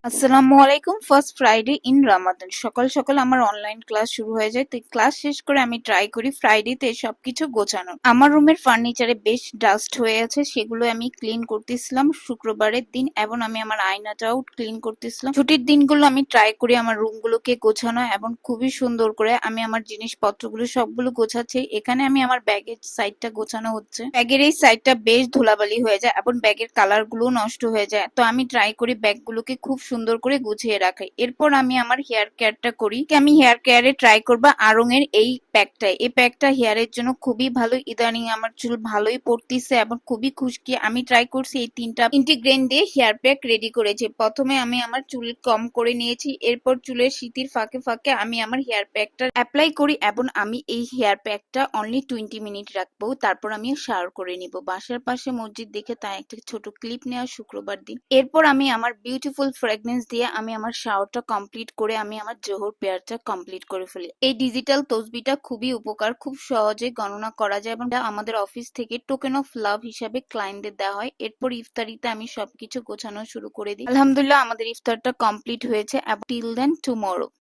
আসসালামু আলাইকুম। First Friday in Ramadan. সকাল সকাল আমার অনলাইন ক্লাস শুরু হয়ে যায়। তো ক্লাস শেষ করে আমি ট্রাই করি ফ্রাইডেতে সবকিছু গোছানো। আমার রুমের ফার্নিচারে বেশ ডাস্ট হয়ে আছে, সেগুলো আমি ক্লিন করতেছিলাম শুক্রবারের দিন, এবং আমি আমার আয়নাটাও ক্লিন করতেছিলাম। ছুটির দিনগুলো আমি ট্রাই করি আমার রুমগুলোকে গোছানো, এবং খুবই সুন্দর করে আমি আমার জিনিসপত্রগুলো সবগুলো গোছাচ্ছি। এখানে আমি আমার ব্যাগের সাইডটা গোছানো হচ্ছে। ব্যাগের এই সাইডটা বেশ ধুলাবালি হয়ে যায় এবং ব্যাগের কালার গুলো নষ্ট হয়ে যায়। তো আমি ট্রাই করি ব্যাগগুলোকে খুব সুন্দর করে গুছিয়ে রাখি। এরপর আমি আমার হেয়ার কেয়ারটা করি। আমি হেয়ার কেয়ারে ট্রাই করবো আড়ং এর এই প্যাকটা। এই প্যাকটা হেয়ারের জন্য খুবই ভালো। ইদানিং আমার চুল ভালোই পড়তিছে এবং খুবই খুশকি। আমি ট্রাই করছি এই তিনটা ইন্টিগ্রেন দিয়ে হেয়ার প্যাক রেডি করেছি। প্রথমে আমি আমার চুল কম করে নিয়েছি, এরপর চুলের সিঁথির ফাঁকে ফাঁকে আমি আমার হেয়ার প্যাকটা অ্যাপ্লাই করি, এবং আমি এই হেয়ার প্যাকটা অনলি 20 মিনিট রাখবো। তারপর আমি শাওয়ার করে নিব। বাসার পাশে মসজিদ দেখে তাই একটা ছোট ক্লিপ নেওয়া শুক্রবার দিন। এরপর আমি আমার বিউটিফুল ফ্রেগনেন্স দিয়ে আমি আমার শাওয়ারটা কমপ্লিট করে আমি আমার জোহর পেয়ারটা কমপ্লিট করে ফেলি। এই ডিজিটাল তসবিটা খুবই উপকার, খুব সহজে গণনা করা যায়, এবং এটা আমাদের অফিস থেকে টোকেন অফ লাভ হিসাবে ক্লায়েন্টদের দেওয়া হয়। এরপর ইফতারিতে আমি সবকিছু গোছানো শুরু করে দিই। আলহামদুলিল্লাহ আমাদের ইফতারটা কমপ্লিট হয়েছে। Till then tomorrow.